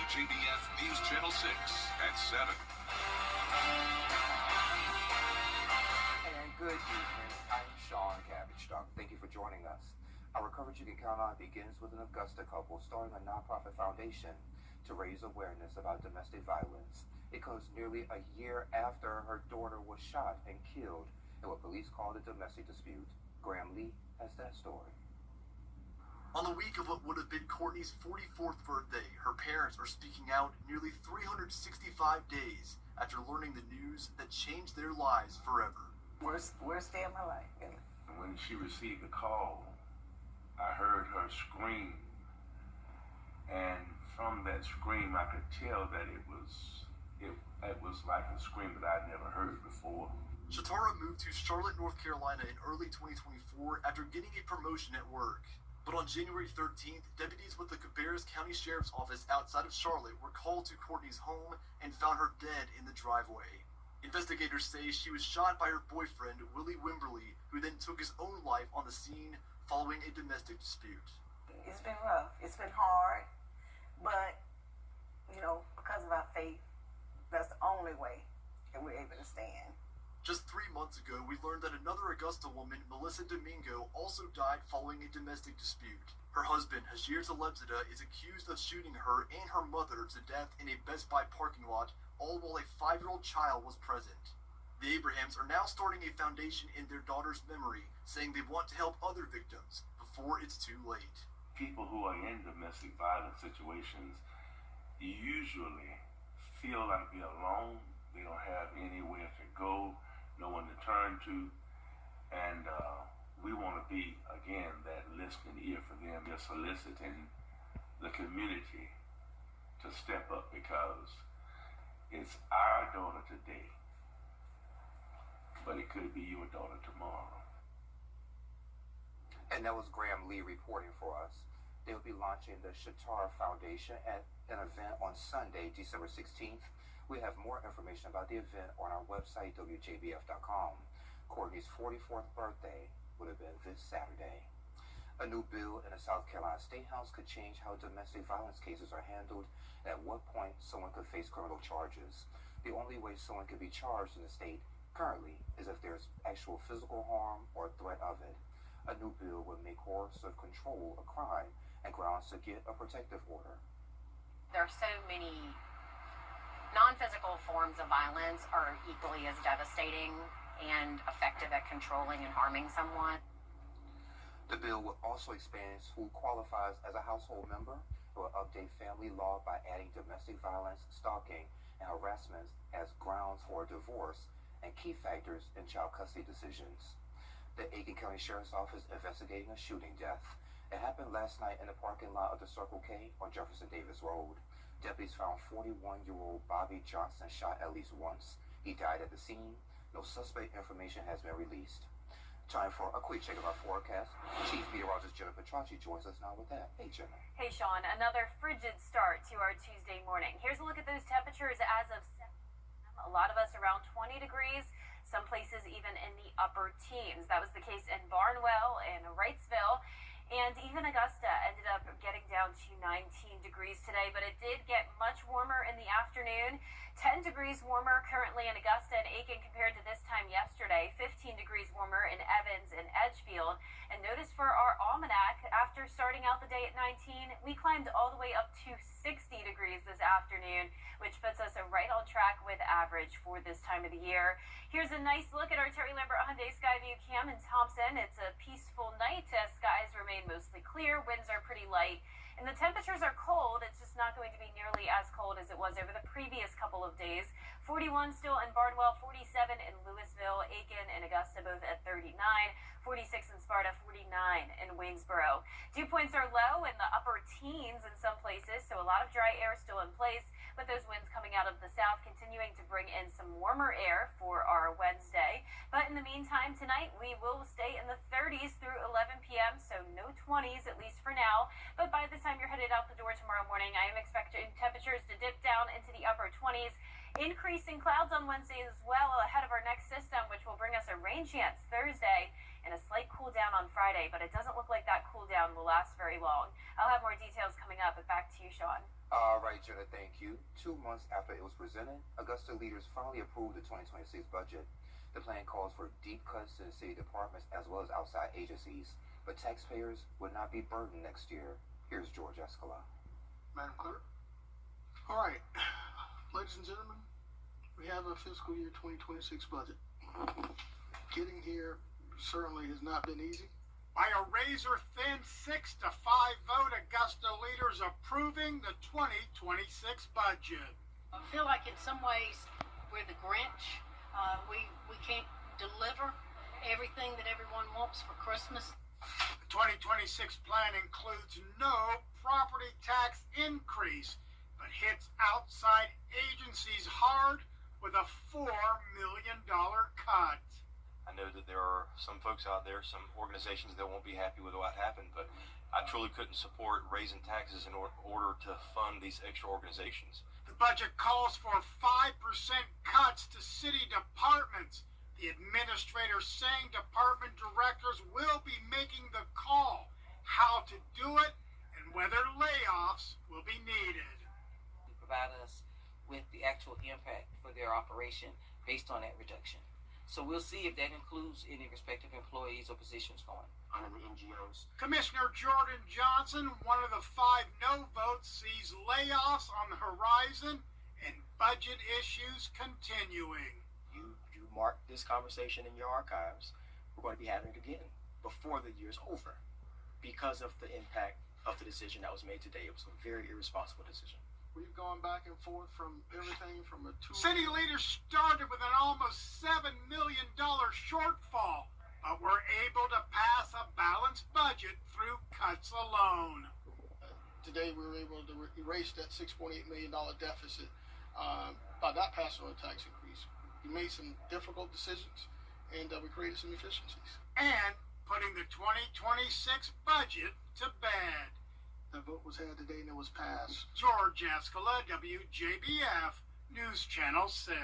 WJBF News Channel 6 at 7. And good evening. I'm Sean Cabbage. Thank you for joining us. Our coverage you can count on begins with an Augusta couple starting a nonprofit foundation to raise awareness about domestic violence. It comes nearly a year after her daughter was shot and killed in what police called a domestic dispute. Graham Lee has that story. On the week of what would have been Courtney's 44th birthday, her parents are speaking out nearly 365 days after learning the news that changed their lives forever. Worst day of my life, really. When she received the call, I heard her scream, and from that scream, I could tell that it was like a scream that I'd never heard before. Shatara moved to Charlotte, North Carolina in early 2024 after getting a promotion at work. But on January 13th, deputies with the Cabarrus County Sheriff's Office outside of Charlotte were called to Courtney's home and found her dead in the driveway. Investigators say she was shot by her boyfriend, Willie Wimberly, who then took his own life on the scene following a domestic dispute. It's been rough. It's been hard. But, because of our faith, that's the only way that we're able to stand. Just 3 months ago, we learned that another Augusta woman, Melissa Domingo, also died following a domestic dispute. Her husband, Hashir Talebzadeh, is accused of shooting her and her mother to death in a Best Buy parking lot, all while a 5-year-old child was present. The Abrahams are now starting a foundation in their daughter's memory, saying they want to help other victims before it's too late. People who are in domestic violence situations usually feel like they're alone. They don't have anywhere to go, no one to turn to, and we want to be, again, that listening ear for them. They're soliciting the community to step up because it's our daughter today, but it could be your daughter tomorrow. And that was Graham Lee reporting for us. They'll be launching the Shatara Foundation at an event on Sunday, December 16th. We have more information about the event on our website, WJBF.com. Courtney's 44th birthday would have been this Saturday. A new bill in the South Carolina State House could change how domestic violence cases are handled and at what point someone could face criminal charges. The only way someone could be charged in the state currently is if there's actual physical harm or threat of it. A new bill would make coercive control a crime and grounds to get a protective order. There are so many non-physical forms of violence are equally as devastating and effective at controlling and harming someone. The bill will also expand who qualifies as a household member. It will update family law by adding domestic violence, stalking, and harassment as grounds for divorce and key factors in child custody decisions. The Aiken County Sheriff's Office investigating a shooting death. It happened last night in the parking lot of the Circle K on Jefferson Davis Road. Deputies found 41-year-old Bobby Johnson shot at least once. He died at the scene. No suspect information has been released. Time for a quick check of our forecast. Chief Meteorologist Jenna Petracci joins us now with that. Hey, Jenna. Hey, Sean. Another frigid start to our Tuesday morning. Here's a look at those temperatures as of 7 p.m. A lot of us around 20 degrees. Some places even in the upper teens. That was the case in Barnwell and Wrightsville. And even Augusta ended up getting down to 19 degrees today, but it did get much warmer in the afternoon. 10 degrees warmer currently in Augusta and Aiken compared to this time yesterday. 15 degrees warmer in Evans and Edgefield. And notice for our almanac, after starting out the day at 19, we climbed all the way up to 60 degrees this afternoon, which puts us right on track with average for this time of the year. Here's a nice look at our Terry Lambert Hyundai Skyview Cam in Thompson. It's a peaceful night as skies remain mostly clear. Winds are pretty light. And the temperatures are cold. It's just not going to be nearly as cold as it was over the previous couple of days. 41 still in Barnwell, 47 in Louisville, Aiken and Augusta both at 39, 46 in Sparta, 49 in Waynesboro. Dew points are low in the upper teens in some places, so a lot of dry air still in place, but those winds coming out of the south continuing to bring in some warmer air for our Wednesday. But in the meantime, tonight we will stay in the 30s through 11 p.m., so no 20s, at least for now. But by the time you're headed out the door tomorrow morning, I am expecting temperatures to dip down into the upper 20s. Increasing clouds on Wednesday as well ahead of our next system, which will bring us a rain chance Thursday and a slight cool down on Friday, but it doesn't look like that cool down shutdown will last very long. I'll have more details coming up, but back to you, Sean. All right, Jenna, thank you. 2 months after it was presented, Augusta leaders finally approved the 2026 budget. The plan calls for deep cuts in city departments as well as outside agencies, but taxpayers would not be burdened next year. Here's George Escala. Madam Clerk. All right, ladies and gentlemen, we have a fiscal year 2026 budget. Getting here certainly has not been easy. By a razor-thin 6-5 vote, Augusta leaders approving the 2026 budget. I feel like in some ways we're the Grinch. We can't deliver everything that everyone wants for Christmas. The 2026 plan includes no property tax increase, but hits outside agencies hard with a $4 million cut. I know that there are some folks out there, some organizations that won't be happy with what happened, but I truly couldn't support raising taxes in order to fund these extra organizations. The budget calls for 5% cuts to city departments. The administrator saying department directors will be making the call how to do it and whether layoffs will be needed. Provide us with the actual impact for their operation based on that reduction. So we'll see if that includes any respective employees or positions going on in the NGOs. Commissioner Jordan Johnson, one of the 5 no votes, sees layoffs on the horizon and budget issues continuing. You mark this conversation in your archives. We're going to be having it again before the year's over because of the impact of the decision that was made today. It was a very irresponsible decision. We've gone back and forth from everything from a tool. City leaders started with an almost $7 million shortfall, but were able to pass a balanced budget through cuts alone. Today we were able to erase that $6.8 million deficit by not passing on a tax increase. We made some difficult decisions, and we created some efficiencies. And putting the 2026 budget to bed. The vote was had today and it was passed. George Escala, WJBF, News Channel 6.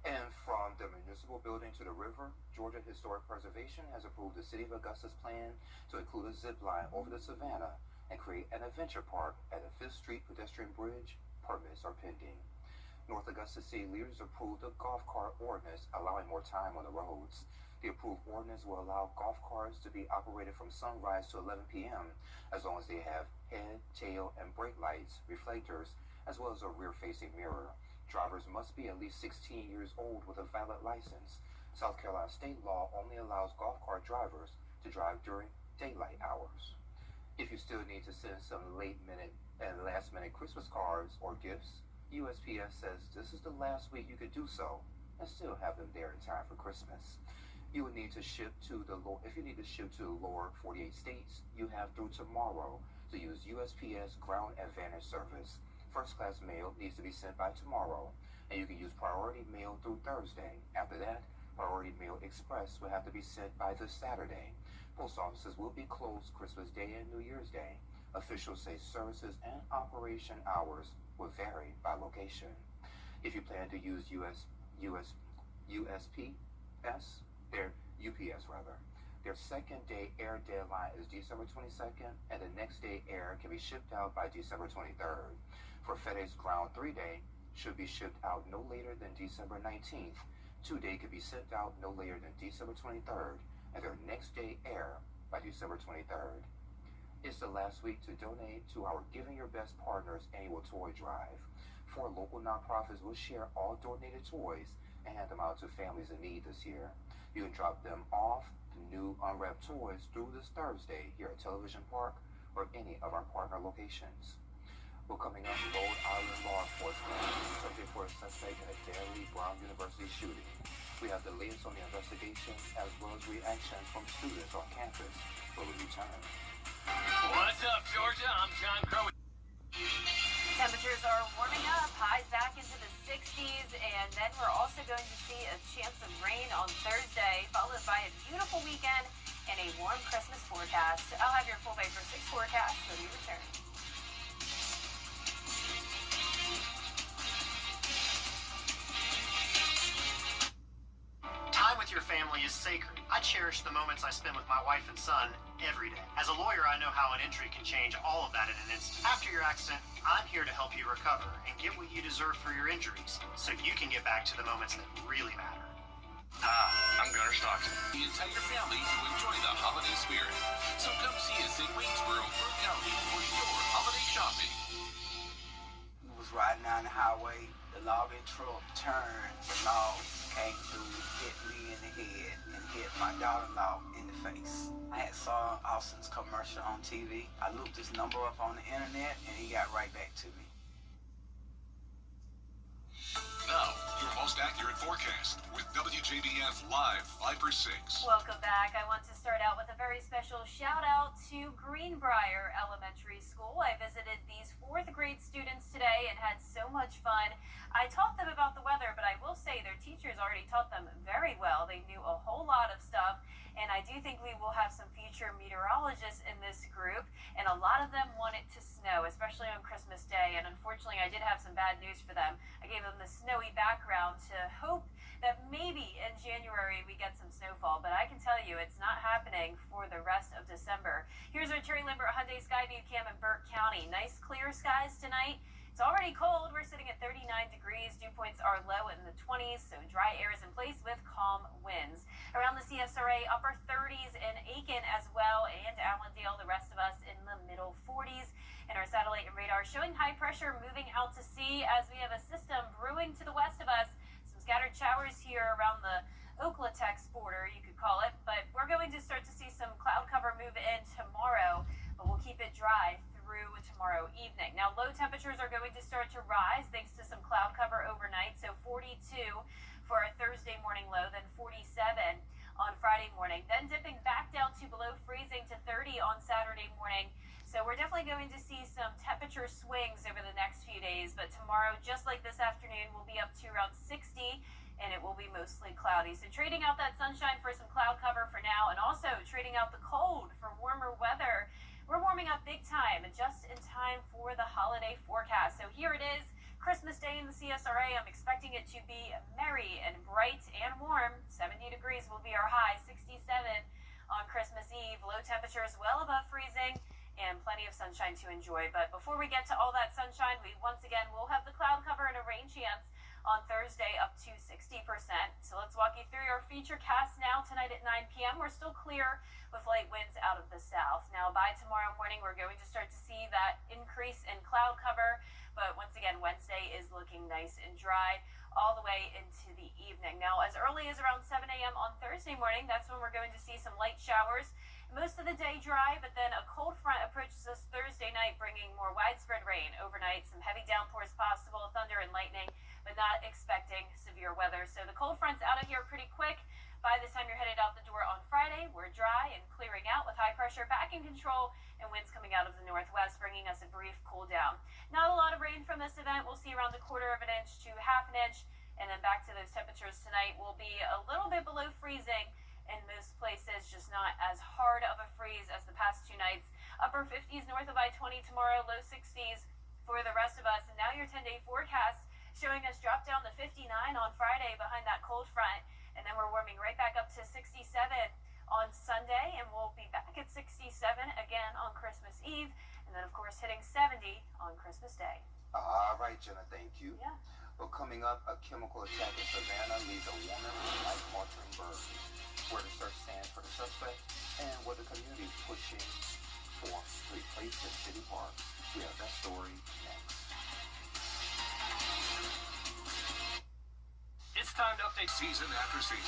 And from the municipal building to the river, Georgia Historic Preservation has approved the City of Augusta's plan to include a zip line over the Savannah and create an adventure park at the 5th Street pedestrian bridge. Permits are pending. North Augusta City leaders approved a golf cart ordinance allowing more time on the roads. The approved ordinance will allow golf carts to be operated from sunrise to 11 p.m. as long as they have head, tail, and brake lights, reflectors, as well as a rear-facing mirror. Drivers must be at least 16 years old with a valid license. South Carolina state law only allows golf cart drivers to drive during daylight hours. If you still need to send some late-minute and last-minute Christmas cards or gifts, USPS says this is the last week you could do so and still have them there in time for Christmas. You would need to ship to the if you need to ship to the lower 48 states, you have through tomorrow to use USPS Ground Advantage service. First class mail needs to be sent by tomorrow, and you can use priority mail through Thursday. After that, priority mail express will have to be sent by this Saturday. Post offices will be closed Christmas Day and New Year's Day. Officials say services and operation hours will vary by location. If you plan to use their second day air deadline is December 22nd, and the next day air can be shipped out by December 23rd. For FedEx Ground 3-day, should be shipped out no later than December 19th. 2-day could be sent out no later than December 23rd, and their next day air by December 23rd. It's the last week to donate to our Giving Your Best Partners annual toy drive. 4 local nonprofits will share all donated toys and hand them out to families in need this year. You can drop them off the new unwrapped toys through this Thursday here at Television Park or any of our partner locations. Well, coming up, Rhode Island law enforcement is searching for a suspect in a deadly Brown University shooting. We have the latest on the investigation as well as reactions from students on campus. Will we return? What's up, Georgia? I'm John Crow. Temperatures are warming up, highs back into the 60s, and then we're also going to see a chance of rain on Thursday, followed by a beautiful weekend and a warm Christmas forecast. I'll have your full Vapor 6 forecast when we return. Time with your your family is sacred. I cherish the moments I spend with my wife and son every day. As a lawyer, I know how an injury can change all of that in an instant. After your accident, I'm here to help you recover and get what you deserve for your injuries so you can get back to the moments that really matter. I'm Gunnar Stockton. The entire family to enjoy the holiday spirit. So come see us in Waynesboro, Burke County for your holiday shopping. Was riding down the highway, the logging truck turned, the log came through, hit me in the head, and hit my daughter-in-law in the face. I had saw Austin's commercial on TV. I looked his number up on the internet, and he got right back to me. Now, your most accurate forecast with WJBF Live 5/6. Welcome back. I want to start out with a very special shout out to Greenbrier Elementary School. I visited these 4th grade students today and had so much fun. I taught them about the weather, but I will say their teachers already taught them very well. They knew a whole lot of stuff, and I do think we will have some future meteorologists in this group, and a lot of them want it to snow, especially on Christmas Day, and unfortunately I did have some bad news for them. I gave them the snowy background to hope that maybe in January we get some snowfall, but I can tell you it's not happening for the rest of December. Here's our Terry Limbert Hyundai Skyview cam in Burke County. Nice clear skies tonight. It's already cold. We're sitting at 39 degrees. Dew points are low in the 20s, so dry air is in place with calm winds. Around the CSRA, upper 30s in Aiken as well, and Allendale, the rest of us in the middle 40s. And our satellite and radar showing high pressure moving out to sea as we have a system brewing to the west of us. Some scattered showers here around the Oklatex border, you could call it. But we're going to start to see some cloud cover move in tomorrow, but we'll keep it dry through tomorrow evening. Now, low temperatures are going to start to rise thanks to some cloud cover overnight. So 42 for our Thursday morning low, then 47 on Friday morning, then dipping back down to below freezing to 30 on Saturday morning. So we're definitely going to see some temperature swings over the next few days, but tomorrow, just like this afternoon, we'll be up to around 60, and it will be mostly cloudy. So trading out that sunshine for some cloud cover for now, and also trading out the cold for warmer weather. We're warming up big time, and just in time for the holiday forecast. So here it is, Christmas Day in the CSRA. I'm expecting it to be merry and bright and warm. 70 degrees will be our high, 67 on Christmas Eve. Low temperatures well above freezing, and plenty of sunshine to enjoy. But before we get to all that sunshine, we once again will have the cloud cover and a rain chance on Thursday up to 60%. So let's walk you through our feature cast now tonight at 9 p.m. We're still clear with light winds out of the south. Now by tomorrow morning, we're going to start to see that increase in cloud cover. But once again, Wednesday is looking nice and dry all the way into the evening. Now, as early as around 7 a.m. on Thursday morning, that's when we're going to see some light showers. Most of the day dry, but then a cold front approaches us Thursday night, bringing more widespread rain overnight. Some heavy downpours possible, thunder and lightning, but not expecting severe weather. So the cold front's out of here pretty quick. By the time you're headed out the door on Friday, we're dry and clearing out with high pressure back in control and winds coming out of the northwest, bringing us a brief cool down. Not a lot of rain from this event. We'll see around a quarter of an inch to half an inch, and then back to those temperatures tonight will be a little bit below freezing in most places, just not as hard of a freeze as the past 2 nights. Upper 50s north of I-20 tomorrow, low 60s for the rest of us. And now your 10-day forecast showing us drop down to 59 on Friday behind that cold front. And then we're warming right back up to 67 on Sunday, and we'll be back at 67 again on Christmas Eve, and then, of course, hitting 70 on Christmas Day. All right, Jenna, thank you. Yeah. Well, coming up, a chemical attack in Savannah leaves a woman with life-altering burns. Where the search stands for the suspect, and what the community is pushing for to replace the city park. We have that story next. It's time to update Season after season.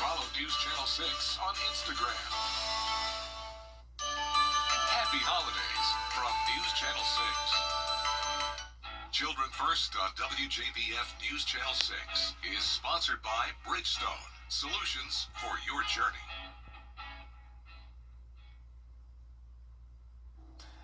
Follow News Channel 6 on Instagram. Happy holidays from News Channel 6. Children First on WJBF News Channel 6 is sponsored by Bridgestone. Solutions for your journey.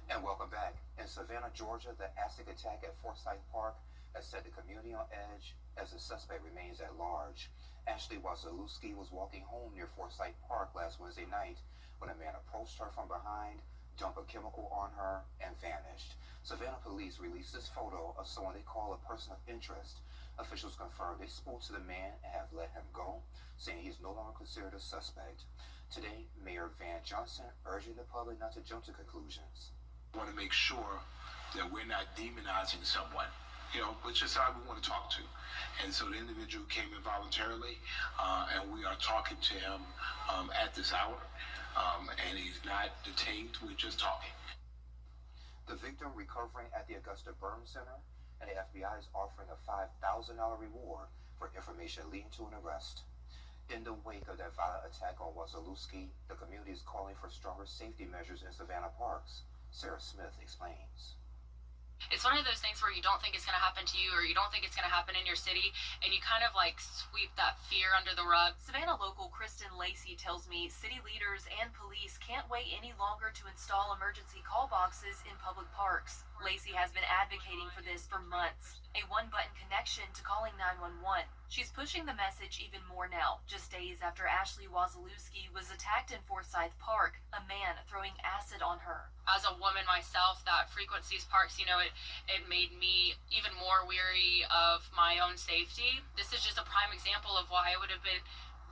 And welcome back. In Savannah, Georgia, the acid attack at Forsyth Park has set the community on edge as the suspect remains at large. Ashley Wasilewski was walking home near Forsyth Park last Wednesday night when a man approached her from behind, dumped a chemical on her, and vanished. Savannah police released this photo of someone they call a person of interest. Officials confirmed they spoke to the man and have let him go, saying he's no longer considered a suspect. Today, Mayor Van Johnson urging the public not to jump to conclusions. We want to make sure that we're not demonizing someone, which is how we want to talk to. And so the individual came in voluntarily, and we are talking to him at this hour, and he's not detained. We're just talking. The victim recovering at the Augusta Burn Center, and the FBI is offering a $5,000 reward for information leading to an arrest. In the wake of that violent attack on Wazalewski, the community is calling for stronger safety measures in Savannah parks. Sarah Smith explains. It's one of those things where you don't think it's going to happen to you, or you don't think it's going to happen in your city, and you kind of like sweep that fear under the rug. Savannah local Kristen Lacey tells me city leaders and police can't wait any longer to install emergency call boxes in public parks. Lacey has been advocating for this for months, a one-button connection to calling 911. She's pushing the message even more now, just days after Ashley Wazalewski was attacked in Forsyth Park, a man throwing acid on her. As a woman myself that frequents these parks, it made me even more weary of my own safety. This is just a prime example of why it would have been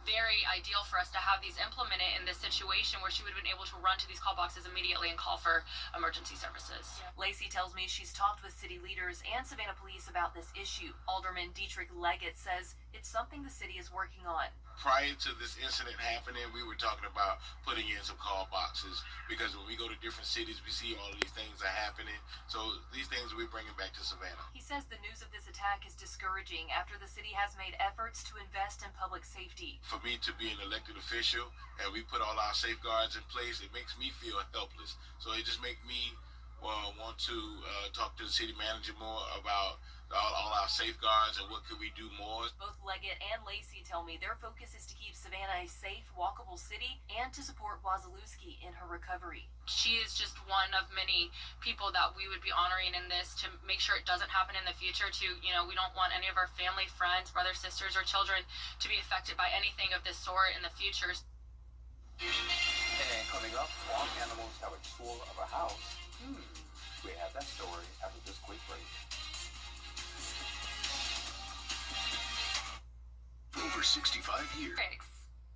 very ideal for us to have these implemented in this situation where she would have been able to run to these call boxes immediately and call for emergency services. Yeah. Lacey tells me she's talked with city leaders and Savannah police about this issue. Alderman Dietrich Leggett says it's something the city is working on. Prior to this incident happening, we were talking about putting in some call boxes, because when we go to different cities, we see all of these things are happening. So these things we're bringing back to Savannah. He says the news of this attack is discouraging after the city has made efforts to invest in public safety. For me to be an elected official and we put all our safeguards in place, it makes me feel helpless. So it just makes me want to talk to the city manager more about all our safeguards and what could we do more. Both Leggett and Lacey tell me their focus is to keep Savannah a safe, walkable city and to support Wazalewski in her recovery. She is just one of many people that we would be honoring in this to make sure it doesn't happen in the future. We don't want any of our family, friends, brothers, sisters, or children to be affected by anything of this sort in the future. And coming up, farm animals have a tour of a house. We have that story after this quick break. Over 65 years.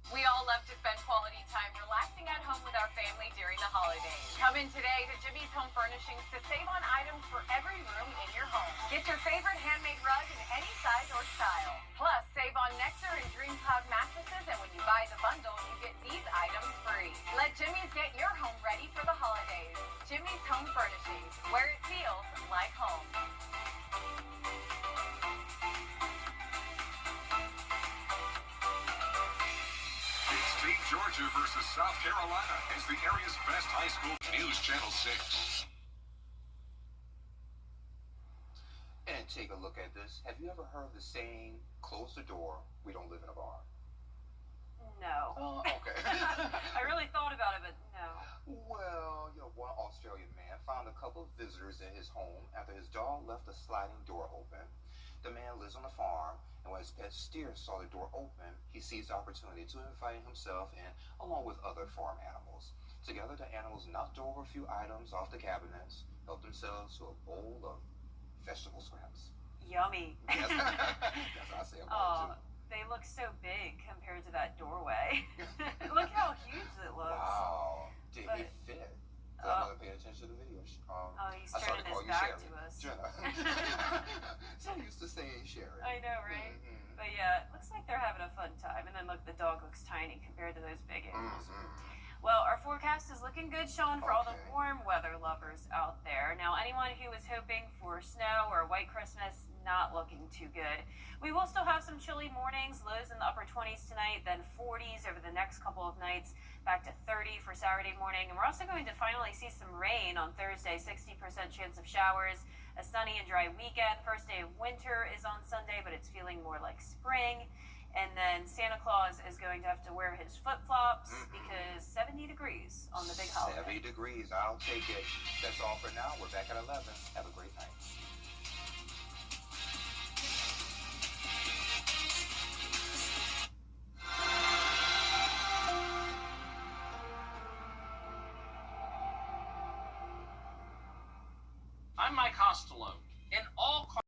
We all love to spend quality time relaxing at home with our family during the holidays. Come in today to Jimmy's Home Furnishings to save on items for every room in your home. Get your favorite handmade rug in any size or style. Plus, save on Nectar and Dream Cloud mattresses, and when you buy the bundle, you get these items free. Let Jimmy's get your home ready for the holidays. Jimmy's Home Furnishings, where it feels like home. Georgia versus South Carolina as the area's best high school. News Channel 6. And take a look at this. Have you ever heard the saying, close the door, we don't live in a bar? No. Oh, okay. I really thought about it, but no. Well, one Australian man found a couple of visitors in his home after his dog left the sliding door open. The man lives on a farm, and when his pet steer saw the door open, he seized the opportunity to invite himself in, along with other farm animals. Together, the animals knocked over a few items off the cabinets, helped themselves to a bowl of vegetable scraps. Yummy. Yes. That's what I say about it, too. They look so big compared to that doorway. Look how huge it looks. Wow. Did he fit? I'm not paying attention to the video. He's turning his back to us. So used to saying Sherry. I know, right? But yeah, it looks like they're having a fun time. And then look, the dog looks tiny compared to those big animals. Well, our forecast is looking good, Sean, for all the warm weather lovers out there. Now, anyone who is hoping for snow or a white Christmas, not looking too good. We will still have some chilly mornings, lows in the upper 20s tonight, then 40s over the next couple of nights, back to 30 for Saturday morning. And we're also going to finally see some rain on Thursday, 60% chance of showers, a sunny and dry weekend. First day of winter is on Sunday, but it's feeling more like spring. And then Santa Claus is going to have to wear his flip-flops because 70 degrees on the big holiday. 70 degrees, I'll take it. That's all for now. We're back at 11. Have a great night.